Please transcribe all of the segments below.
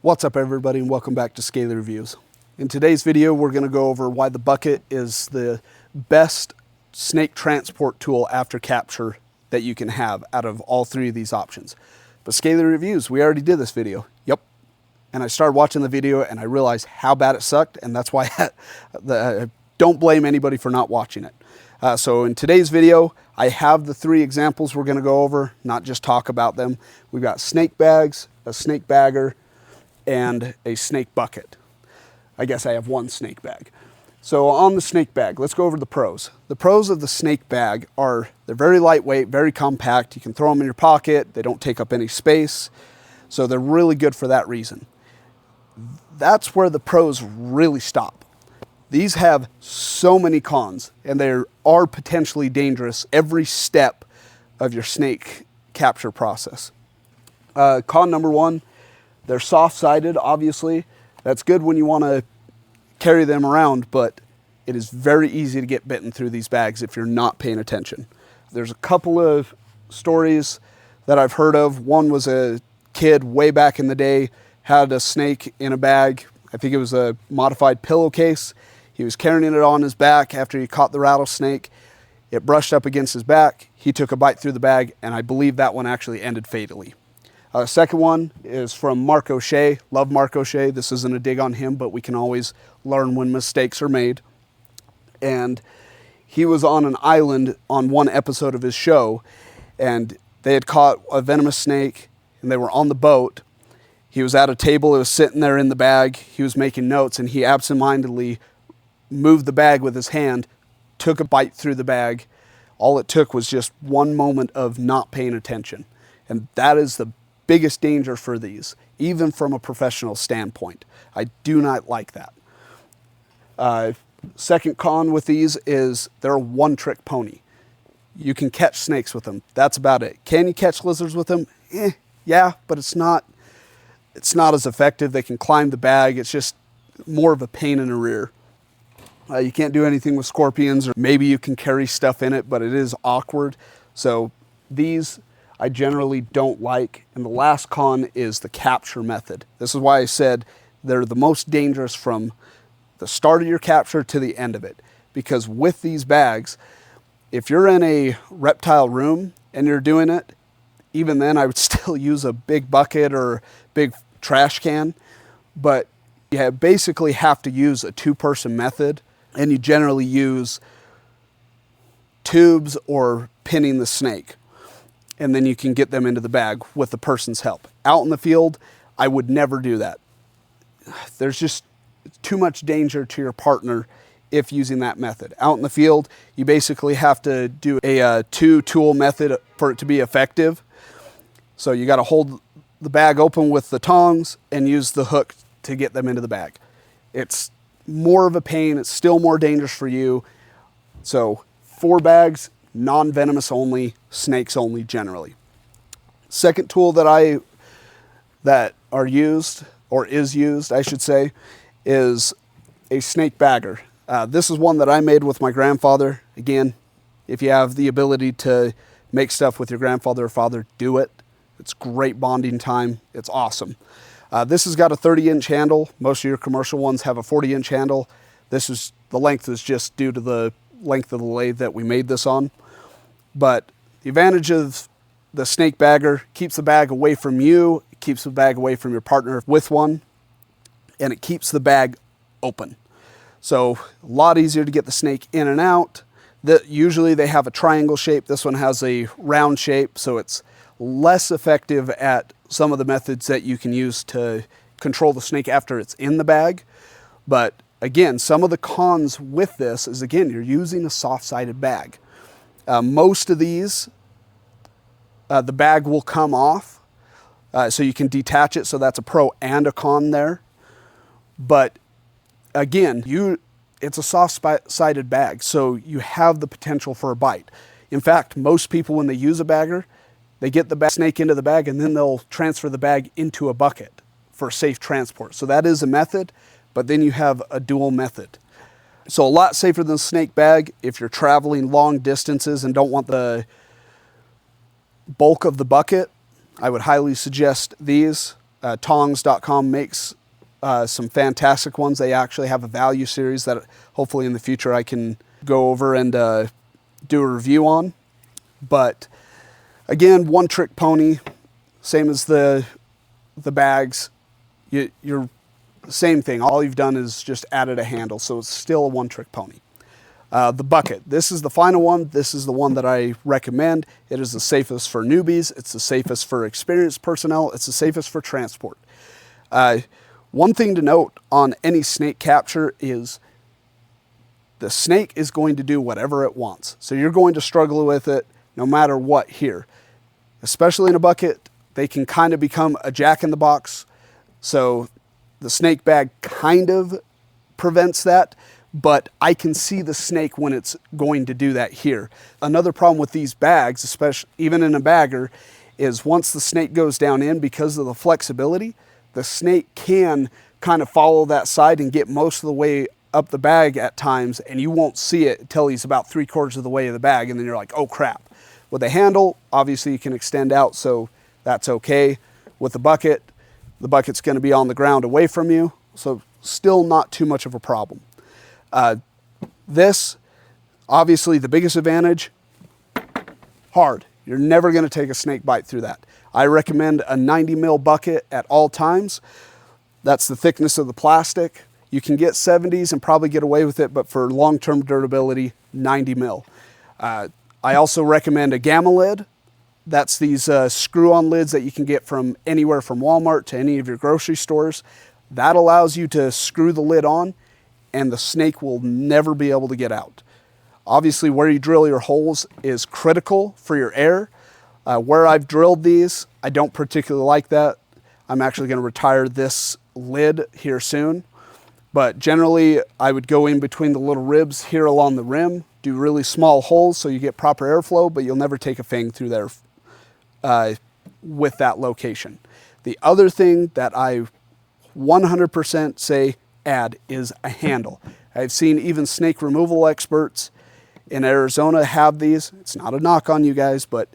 What's up everybody and welcome back to Scaly Reviews. In today's video we're going to go over why the bucket is the best snake transport tool after capture that you can have out of all three of these options. But Scaly Reviews, we already did this video. Yep. And I started watching the video and I realized how bad it sucked, and that's why I don't blame anybody for not watching it. So in today's video I have the three examples we're going to go over, not just talk about them. We've got snake bags, a snake bagger, and a snake bucket. I guess I have one snake bag. So on the snake bag, let's go over the pros. The pros of the snake bag are they're very lightweight, very compact. You can throw them in your pocket. They don't take up any space. So they're really good for that reason. That's where the pros really stop. These have so many cons, and they are potentially dangerous every step of your snake capture process. Con number one, they're soft-sided, obviously. That's good when you want to carry them around, but it is very easy to get bitten through these bags if you're not paying attention. There's a couple of stories that I've heard of. One was a kid way back in the day had a snake in a bag. I think it was a modified pillowcase. He was carrying it on his back after he caught the rattlesnake. It brushed up against his back. He took a bite through the bag, and I believe that one actually ended fatally. Second one is from Mark O'Shea. Love Mark O'Shea. This isn't a dig on him, but we can always learn when mistakes are made. And he was on an island on one episode of his show, and they had caught a venomous snake, and they were on the boat. He was at a table. It was sitting there in the bag. He was making notes, and he absentmindedly moved the bag with his hand, took a bite through the bag. All it took was just one moment of not paying attention. And that is the biggest danger for these, even from a professional standpoint. I do not like that. Second con with these is they're a one-trick pony. You can catch snakes with them. That's about it. Can you catch lizards with them? Yeah, but it's not as effective. They can climb the bag. It's just more of a pain in the rear. You can't do anything with scorpions, or maybe you can carry stuff in it, but it is awkward. So these I generally don't like. And the last con is the capture method. This is why I said they're the most dangerous from the start of your capture to the end of it. Because with these bags, if you're in a reptile room and you're doing it, even then I would still use a big bucket or big trash can. But you basically have to use a two-person method, and you generally use tubes or pinning the snake. And then you can get them into the bag with the person's help. Out in the field, I would never do that. There's just too much danger to your partner if using that method. Out in the field, you basically have to do a two-tool method for it to be effective. So you got to hold the bag open with the tongs and use the hook to get them into the bag. It's more of a pain. It's still more dangerous for you. So 4 bags, non-venomous only, snakes only generally. Second tool that are used, or is used I should say, is a snake bagger. This is one that I made with my grandfather. Again, if you have the ability to make stuff with your grandfather or father, do it. It's great bonding time. It's awesome. This has got a 30-inch handle. Most of your commercial ones have a 40-inch handle. The length is just due to the length of the lathe that we made this on. But the advantage of the snake bagger, keeps the bag away from you, it keeps the bag away from your partner with one, and it keeps the bag open. So a lot easier to get the snake in and out. Usually they have a triangle shape. This one has a round shape, so it's less effective at some of the methods that you can use to control the snake after it's in the bag. But again, some of the cons with this is, again, you're using a soft-sided bag. Most of these, the bag will come off, so you can detach it. So that's a pro and a con there. But again, it's a soft-sided bag, so you have the potential for a bite. In fact, most people, when they use a bagger, they get the snake into the bag and then they'll transfer the bag into a bucket for safe transport. So that is a method, but then you have a dual method. So a lot safer than a snake bag if you're traveling long distances and don't want the bulk of the bucket. I would highly suggest these. Tongs.com makes some fantastic ones. They actually have a value series that hopefully in the future I can go over and do a review on. But again, one trick pony, same as the bags. You're same thing. All you've done is just added a handle, so it's still a one trick pony. The bucket. This is the final one. This is the one that I recommend. It is the safest for newbies. It's the safest for experienced personnel. It's the safest for transport. One thing to note on any snake capture is the snake is going to do whatever it wants. So you're going to struggle with it no matter what here. Especially in a bucket, they can kind of become a jack-in-the-box. So the snake bag kind of prevents that, but I can see the snake when it's going to do that here. Another problem with these bags, especially even in a bagger, is once the snake goes down in, because of the flexibility, the snake can kind of follow that side and get most of the way up the bag at times, and you won't see it until he's about 3/4 of the way of the bag, and then you're like, oh crap. With a handle, obviously you can extend out, so that's okay. With the bucket's gonna be on the ground away from you, so still not too much of a problem. This, obviously the biggest advantage, hard. You're never gonna take a snake bite through that. I recommend a 90 mil bucket at all times. That's the thickness of the plastic. You can get 70s and probably get away with it, but for long-term durability, 90 mil. I also recommend a gamma lid. That's these screw-on lids that you can get from anywhere from Walmart to any of your grocery stores. That allows you to screw the lid on and the snake will never be able to get out. Obviously, where you drill your holes is critical for your air. Where I've drilled these, I don't particularly like that. I'm actually going to retire this lid here soon. But generally, I would go in between the little ribs here along the rim, do really small holes so you get proper airflow, but you'll never take a fang through there with that location. The other thing that I 100% say add is a handle. I've seen even snake removal experts in Arizona have these. It's not a knock on you guys, but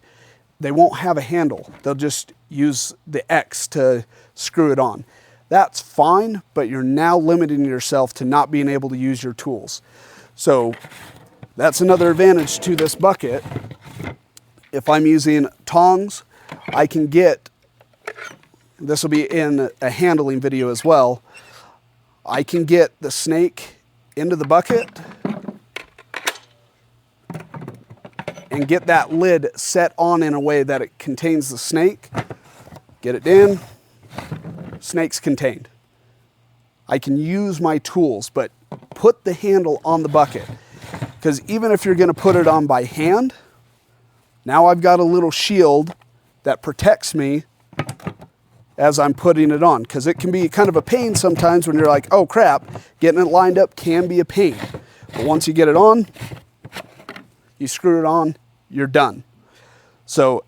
they won't have a handle. They'll just use the X to screw it on. That's fine, but you're now limiting yourself to not being able to use your tools. So that's another advantage to this bucket. If I'm using tongs, I can get, this will be in a handling video as well, I can get the snake into the bucket and get that lid set on in a way that it contains the snake. Get it in, snake's contained. I can use my tools, but put the handle on the bucket. Because even if you're gonna put it on by hand, now I've got a little shield that protects me as I'm putting it on. Because it can be kind of a pain sometimes when you're like, oh crap, getting it lined up can be a pain. But once you get it on, you screw it on, you're done. So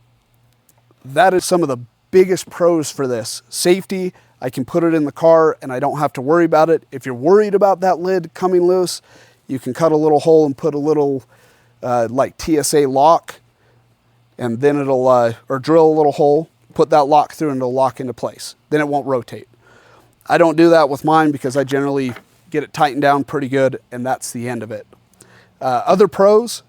that is some of the biggest pros for this. Safety, I can put it in the car and I don't have to worry about it. If you're worried about that lid coming loose, you can cut a little hole and put a little like TSA lock, and then it'll, or drill a little hole, put that lock through and it'll lock into place. Then it won't rotate. I don't do that with mine because I generally get it tightened down pretty good and that's the end of it. Other pros,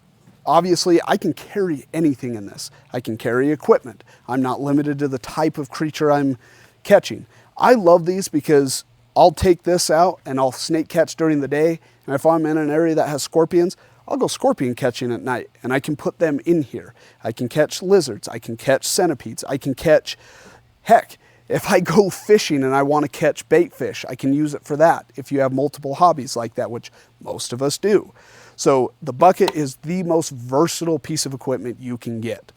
obviously I can carry anything in this. I can carry equipment. I'm not limited to the type of creature I'm catching. I love these because I'll take this out and I'll snake catch during the day. And if I'm in an area that has scorpions, I'll go scorpion catching at night and I can put them in here. I can catch lizards, I can catch centipedes, I can catch, heck, if I go fishing and I want to catch bait fish, I can use it for that if you have multiple hobbies like that, which most of us do. So the bucket is the most versatile piece of equipment you can get.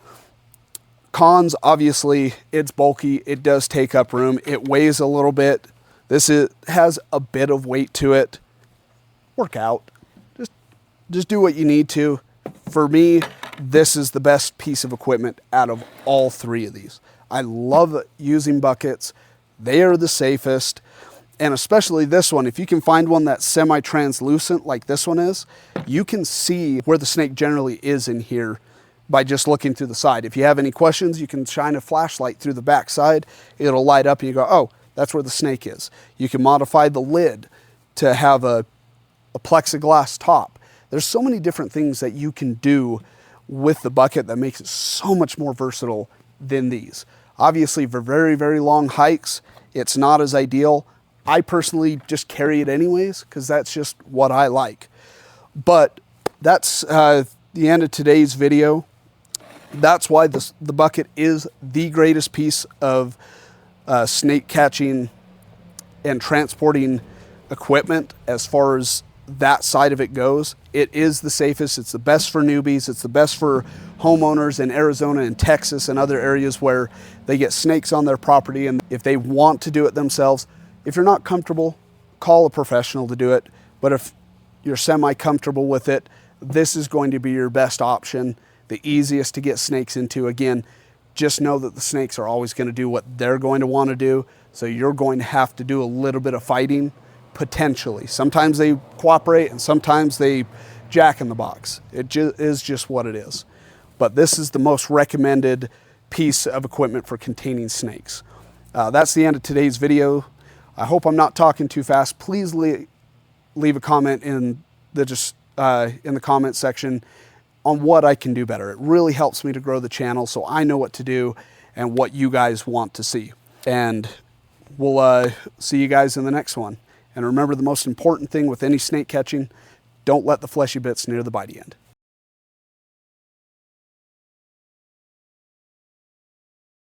Cons, obviously, it's bulky, it does take up room, it weighs a little bit. Has a bit of weight to it. Work out. Just do what you need to. For me, this is the best piece of equipment out of all three of these. I love using buckets. They are the safest. And especially this one, if you can find one that's semi-translucent like this one is, you can see where the snake generally is in here by just looking through the side. If you have any questions, you can shine a flashlight through the back side. It'll light up and you go, oh, that's where the snake is. You can modify the lid to have a plexiglass top. There's so many different things that you can do with the bucket that makes it so much more versatile than these. Obviously, for very, very long hikes, it's not as ideal. I personally just carry it anyways because that's just what I like. But that's the end of today's video. That's why the bucket is the greatest piece of snake catching and transporting equipment as far as that side of it goes. It is the safest. It's the best for newbies. It's the best for homeowners in Arizona and Texas and other areas where they get snakes on their property, and if they want to do it themselves, if you're not comfortable, call a professional to do it. But if you're semi-comfortable with it, this is going to be your best option, the easiest to get snakes into. Again, just know that the snakes are always going to do what they're going to want to do, so you're going to have to do a little bit of fighting, potentially. Sometimes they cooperate and sometimes they jack in the box. It is just what it is. But this is the most recommended piece of equipment for containing snakes. That's the end of today's video. I hope I'm not talking too fast. Please leave a comment in the comment section on what I can do better. It really helps me to grow the channel so I know what to do and what you guys want to see. And we'll see you guys in the next one. And remember, the most important thing with any snake catching, don't let the fleshy bits near the bitey end.